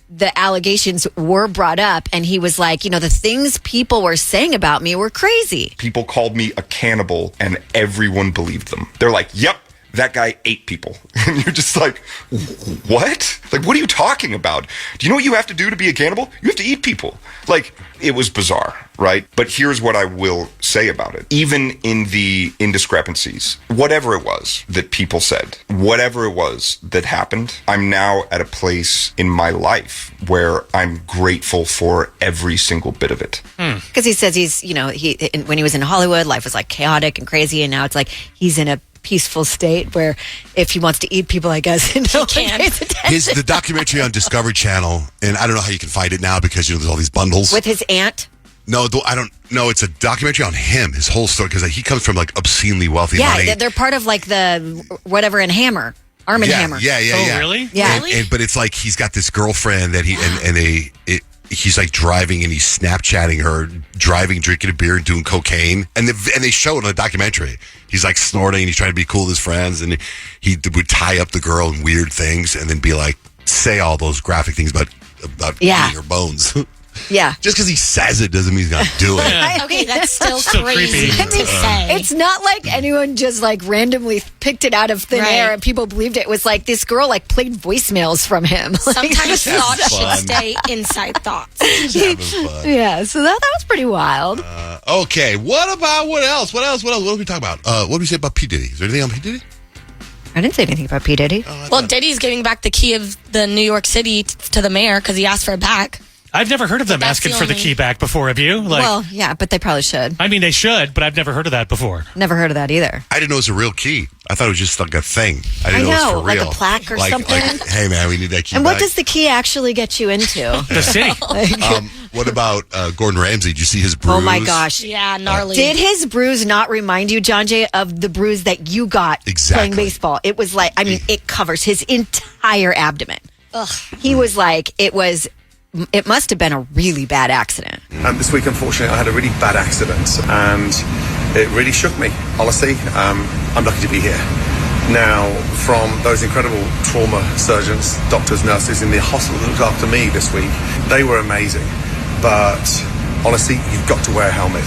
the allegations were brought up. And he was like, the things people were saying about me were crazy. People called me a cannibal and everyone believed them. They're like, yep, that guy ate people. And you're just like, what? Like, what are you talking about? Do you know what you have to do to be a cannibal? You have to eat people. Like, it was bizarre, right? But here's what I will say about it. Even in the indiscrepancies, whatever it was that people said, whatever it was that happened, I'm now at a place in my life where I'm grateful for every single bit of it. Because he says he's, when he was in Hollywood, life was like chaotic and crazy, and now it's like he's in a peaceful state where if he wants to eat people, I guess he can. The documentary on Discovery Channel, and I don't know how you can find it now because there's all these bundles with his aunt. No, I don't know. It's a documentary on him, his whole story, because he comes from like obscenely wealthy money. Yeah, they're part of like the whatever in Hammer, Arm and Hammer. Yeah. Oh, really? Yeah. But it's like he's got this girlfriend that he's like driving and he's Snapchatting her, driving, drinking a beer and doing cocaine. And they show it in the documentary. He's like snorting and he's trying to be cool with his friends. And he would tie up the girl in weird things and then be like, say all those graphic things about eating her bones. Yeah. Just because he says it doesn't mean he's going to do it. Okay, that's still crazy creepy. to say. It's not like anyone just like randomly picked it out of thin air and people believed it. It was like this girl like played voicemails from him. Sometimes thoughts fun. should stay inside thoughts. Yeah, so that was pretty wild. Okay, what else? What did we talk about? What did we say about P. Diddy? Is there anything on P. Diddy? I didn't say anything about P. Diddy. Well, Diddy's giving back the key of the New York City to the mayor because he asked for it back. I've never heard of them asking for the key back before. Have you? Well, yeah, but they probably should. I mean, they should, but I've never heard of that before. Never heard of that either. I didn't know it was a real key. I thought it was just like a thing. I didn't know it was for real. Like a plaque or something. Like, hey, man, we need that key And back. what does the key actually get you into? The city. What about Gordon Ramsay? Did you see his bruise? Oh, my gosh. Yeah, gnarly. Did his bruise not remind you, John Jay, of the bruise that you got playing baseball? It was like, it covers his entire abdomen. Ugh. He was like, it must have been a really bad accident. This week, unfortunately, I had a really bad accident, and it really shook me. Honestly, I'm lucky to be here. Now, from those incredible trauma surgeons, doctors, nurses in the hospital that looked after me this week, they were amazing. But honestly, you've got to wear a helmet.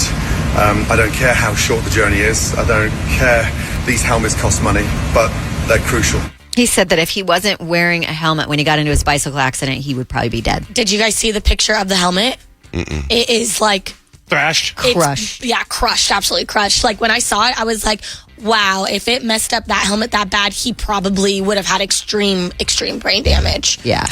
I don't care how short the journey is. I don't care. These helmets cost money, but they're crucial. He said that if he wasn't wearing a helmet when he got into his bicycle accident, he would probably be dead. Did you guys see the picture of the helmet? Mm-mm. It is like... Thrashed? Crushed. Yeah, crushed. Absolutely crushed. Like when I saw it, I was like, wow, if it messed up that helmet that bad, he probably would have had extreme brain damage. Yeah.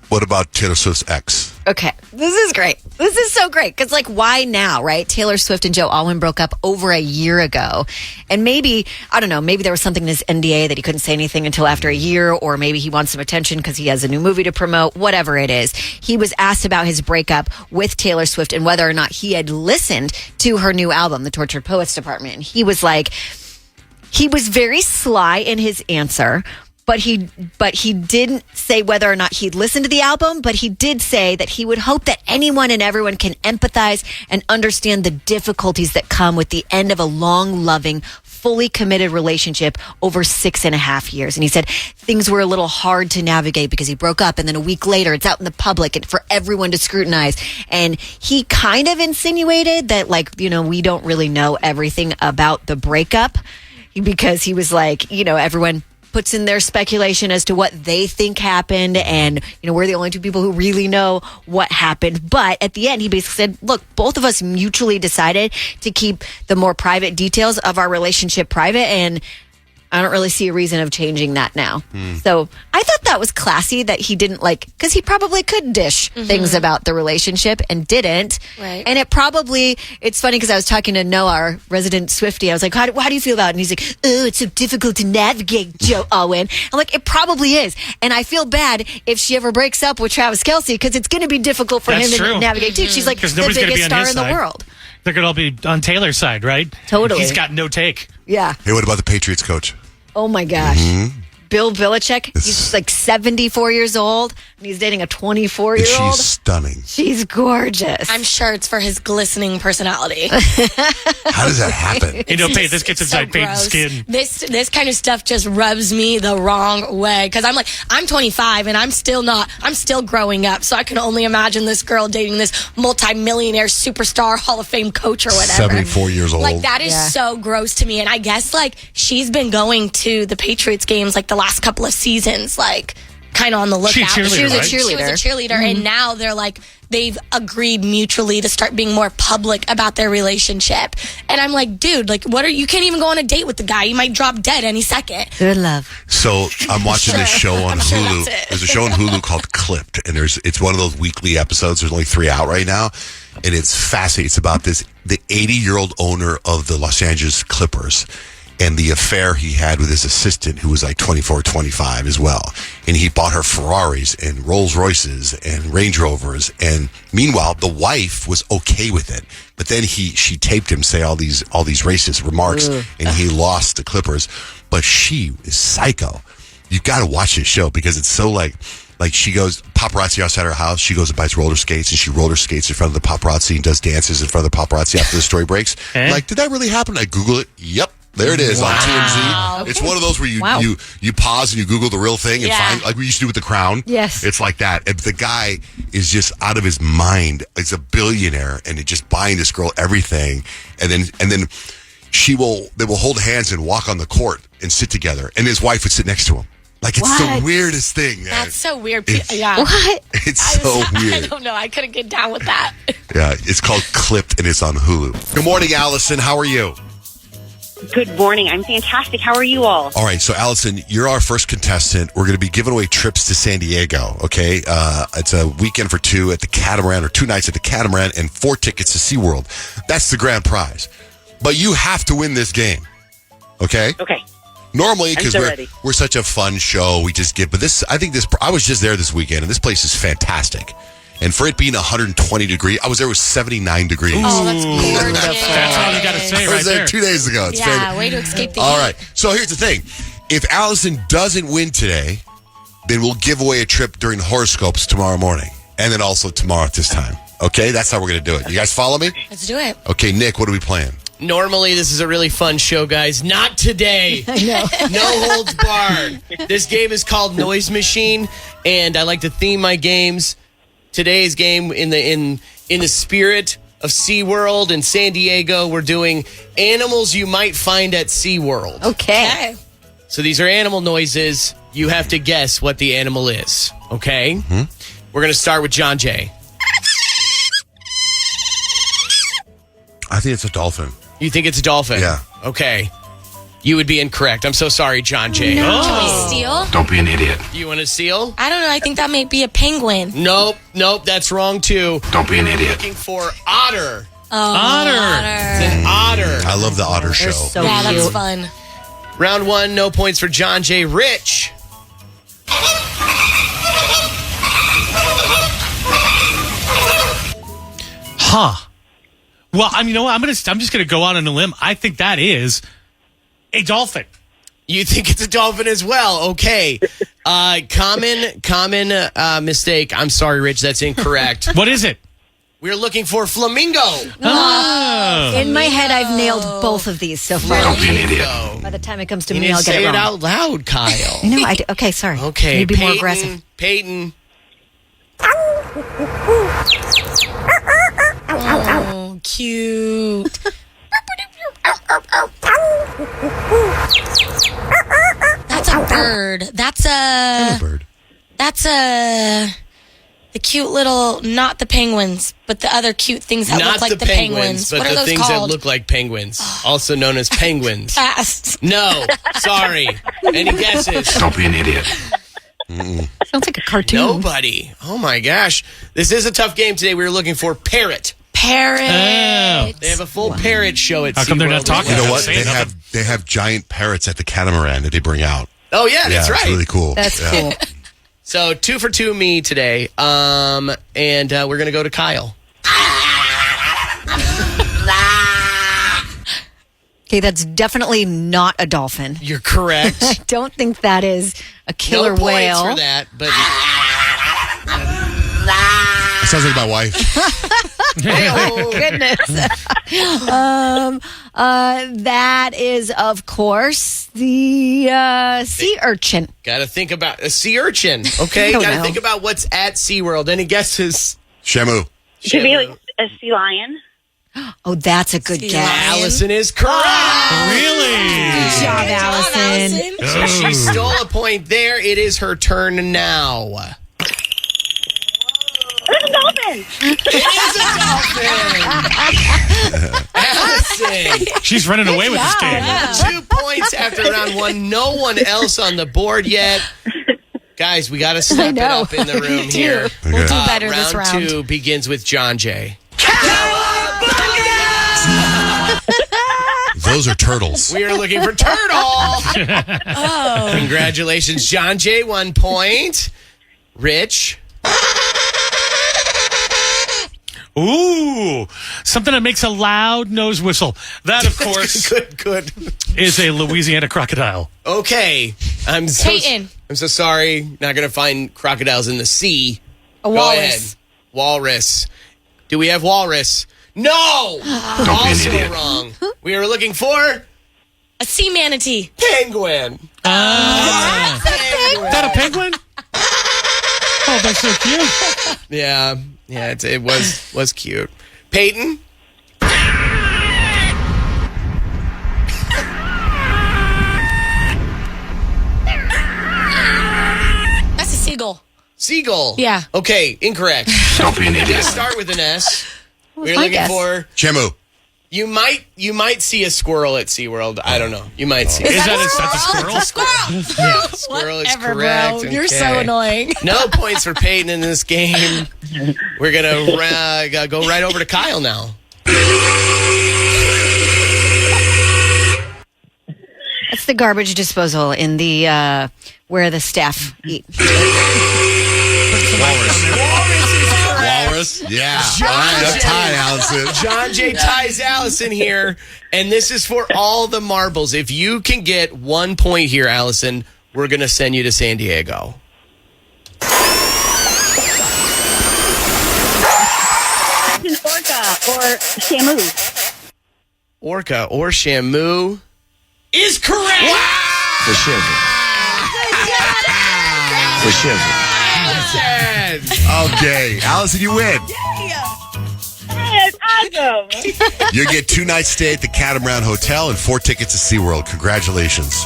What about Taylor Swift's ex? Okay, this is great. This is so great because, like, why now, right? Taylor Swift and Joe Alwyn broke up over a year ago, and maybe I don't know. Maybe there was something in his NDA that he couldn't say anything until after a year, or maybe he wants some attention because he has a new movie to promote. Whatever it is, he was asked about his breakup with Taylor Swift and whether or not he had listened to her new album, The Tortured Poets Department. And he was like, he was very sly in his answer. But he didn't say whether or not he'd listened to the album, but he did say that he would hope that anyone and everyone can empathize and understand the difficulties that come with the end of a long, loving, fully committed relationship over 6.5 years. And he said things were a little hard to navigate because he broke up and then a week later it's out in the public and for everyone to scrutinize. And he kind of insinuated that, like, you know, we don't really know everything about the breakup because he was like, you know, everyone puts in their speculation as to what they think happened, and you know, we're the only two people who really know what happened. But at the end, he basically said, look, both of us mutually decided to keep the more private details of our relationship private, and I don't really see a reason of changing that now. So I thought that was classy that he didn't, like, because he probably could dish things about the relationship and didn't. Right. And it's funny because I was talking to Noah, our resident Swiftie. I was like, how do you feel about it? And he's like, oh, it's so difficult to navigate, Joe Alwyn. I'm like, it probably is. And I feel bad if she ever breaks up with Travis Kelce because it's going to be difficult for him to navigate too. She's like the biggest star in the world. They're going to all be on Taylor's side, right? Totally. He's got no take. Yeah. Hey, what about the Patriots coach? Oh my gosh. Bill Belichick. He's like 74 years old, and he's dating a 24-year-old. She's stunning. She's gorgeous. I'm sure it's for his glistening personality. How does that happen? Peyton, this gets inside Peyton's gross. skin. This kind of stuff just rubs me the wrong way because I'm 25 and I'm still growing up, so I can only imagine this girl dating this multi-millionaire superstar Hall of Fame coach or whatever. 74 years old. Like that is so gross to me, and I guess like she's been going to the Patriots games like the last couple of seasons, like kind of on the lookout. She was a cheerleader. She was a cheerleader, and now they're like they've agreed mutually to start being more public about their relationship. And I'm like, dude, like what are you can't even go on a date with the guy. You might drop dead any second. Good love. So I'm watching this show on Hulu. that's it. There's a show on Hulu called Clipped, and it's one of those weekly episodes. There's only 3 out right now, and it's fascinating. It's about the 80-year-old owner of the Los Angeles Clippers and the affair he had with his assistant, who was like 24, 25 as well. And he bought her Ferraris and Rolls Royces and Range Rovers. And meanwhile, the wife was okay with it. But then she taped him say all these racist remarks, and he lost the Clippers. But she is psycho. You got to watch this show because it's so like she goes paparazzi outside her house. She goes and buys roller skates, and she roller skates in front of the paparazzi and does dances in front of the paparazzi after the story breaks. Like, did that really happen? I Google it. Yep. There it is on TMZ. It's one of those where you pause and you Google the real thing and find, like we used to do with The Crown. Yes. It's like that. And the guy is just out of his mind. He's a billionaire and he's just buying this girl everything. And then they will hold hands and walk on the court and sit together. And his wife would sit next to him. Like, it's the weirdest thing, man. That's so weird. It's so weird. I don't know. I couldn't get down with that. Yeah, it's called Clipped and it's on Hulu. Good morning, Allison. How are you? Good morning. I'm fantastic. How are you all? All right. So, Allison, you're our first contestant. We're going to be giving away trips to San Diego. Okay. It's a weekend for 2 at the Catamaran, or 2 nights at the Catamaran, and 4 tickets to SeaWorld. That's the grand prize. But you have to win this game. Okay? Okay. Normally, because I'm so ready. we're such a fun show, we just give. But I was just there this weekend, and this place is fantastic. And for it being 120 degrees, I was there with 79 degrees. Oh, that's gorgeous. That's all you got to say I right was there there. 2 days ago. It's way to escape the All heat. right. So here's the thing. If Allison doesn't win today, then we'll give away a trip during horoscopes tomorrow morning. And then also tomorrow at this time. Okay? That's how we're going to do it. You guys follow me? Let's do it. Okay, Nick, what are we playing? Normally, this is a really fun show, guys. Not today. No holds barred. This game is called Noise Machine, and I like to theme my games. Today's game, in the spirit of SeaWorld in San Diego, we're doing animals you might find at SeaWorld. Okay. So these are animal noises. You have to guess what the animal is. Okay? Mm-hmm. We're going to start with John Jay. I think it's a dolphin. You think it's a dolphin? Yeah. Okay. You would be incorrect. I'm so sorry, John Jay. No. Can we steal? Don't be an idiot. You want to steal? I don't know. I think that might be a penguin. Nope, that's wrong too. Don't be an idiot. Looking for otter. Otter. It's an otter. I love the otter show. So That's cute. fun. Round 1, no points for John Jay. Rich. Huh. Well, I'm just gonna go out on a limb. I think that is a dolphin. You think it's a dolphin as well? Okay. Common mistake. I'm sorry, Rich. That's incorrect. What is it? We're looking for flamingo. Oh. In my head, I've nailed both of these so far. Don't be an idiot. By the time it comes to You me, need to I'll get say it it wrong. out loud, Kyle. No, okay, sorry. Okay. Need to be more aggressive. Peyton. Oh, cute. That's a bird. That's the cute little, not the penguins, but the other cute things that Not look like the penguins. but What are the those things called? that look like penguins, also known as penguins. Pass. No, sorry. Any guesses? Don't be an idiot. Sounds like a cartoon. Nobody. Oh my gosh. This is a tough game today. We were looking for parrot. Parrot. Oh. They have a full parrot show at How come they're not SeaWorld. talking? You know what? Say They have giant parrots at the Catamaran that they bring out. Oh yeah, that's right. It's really cool. That's Yeah. cool. So 2 for 2 me today. And we're gonna go to Kyle. Okay, that's definitely not a dolphin. You're correct. I don't think that is a killer no points whale. for that, but That sounds like my wife. Oh, goodness. That is, of course, the sea urchin. got to think about a sea urchin. Okay, I don't got to know. think about what's at SeaWorld. Any guesses? Shamu. Could be like a sea lion. Oh, that's a good guess. Allison is correct. Really? Good job, Allison. So she stole a point there. It is her turn now. There's a dolphin. It is a dolphin. Allison. She's running away with this game. 2 points after round one. No one else on the board yet. Guys, we got to step it up in the room here. We'll do better this round round. 2 begins with John Jay. Those are turtles. We are looking for turtle. Congratulations, John Jay. 1 point. Rich. Ooh, something that makes a loud nose whistle. That, of course, good. is a Louisiana crocodile. Okay. I'm Peyton. so sorry. Not going to find crocodiles in the sea. A Go walrus. ahead. Walrus. Do we have walrus? No! Also wrong. We are looking for A sea manatee. penguin. Is that a penguin? Oh, that's so cute. Yeah, it was cute. Peyton? That's a seagull. Seagull. Yeah. Okay, incorrect. Don't be an We're idiot. gonna start with an S. We're my looking guess? for Shamu. you might see a squirrel at SeaWorld. I don't know. You might see. Is it. that a squirrel? Yeah, squirrel is Whatever, correct. bro. You're so Okay. annoying. No points for Peyton in this game. We're gonna go right over to Kyle now. That's the garbage disposal in the where the staff eat. Walrus. Yeah. John All right, Jay. that's tied, Allison. John Jay ties Allison here, and this is for all the marbles. If you can get 1 point here, Allison, we're gonna send you to San Diego. An orca or shamu. Orca or Shamu is correct. For shiver. For shiver. Okay. Allison, you win. That's awesome. You get 2 nights stay at the Catamaran Hotel and 4 tickets to SeaWorld. Congratulations.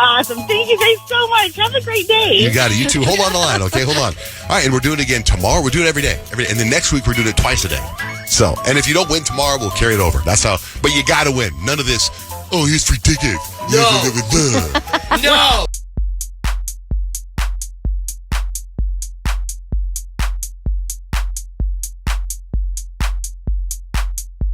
Awesome. Thank you guys so much. Have a great day. You got it. You too. Hold on the line, okay? Hold on. All right, and we're doing it again tomorrow. We're doing it every day. And then next week, we're doing it twice a day. So, and if you don't win tomorrow, we'll carry it over. That's how. But you got to win. None of this, oh, here's free ticket. No. No.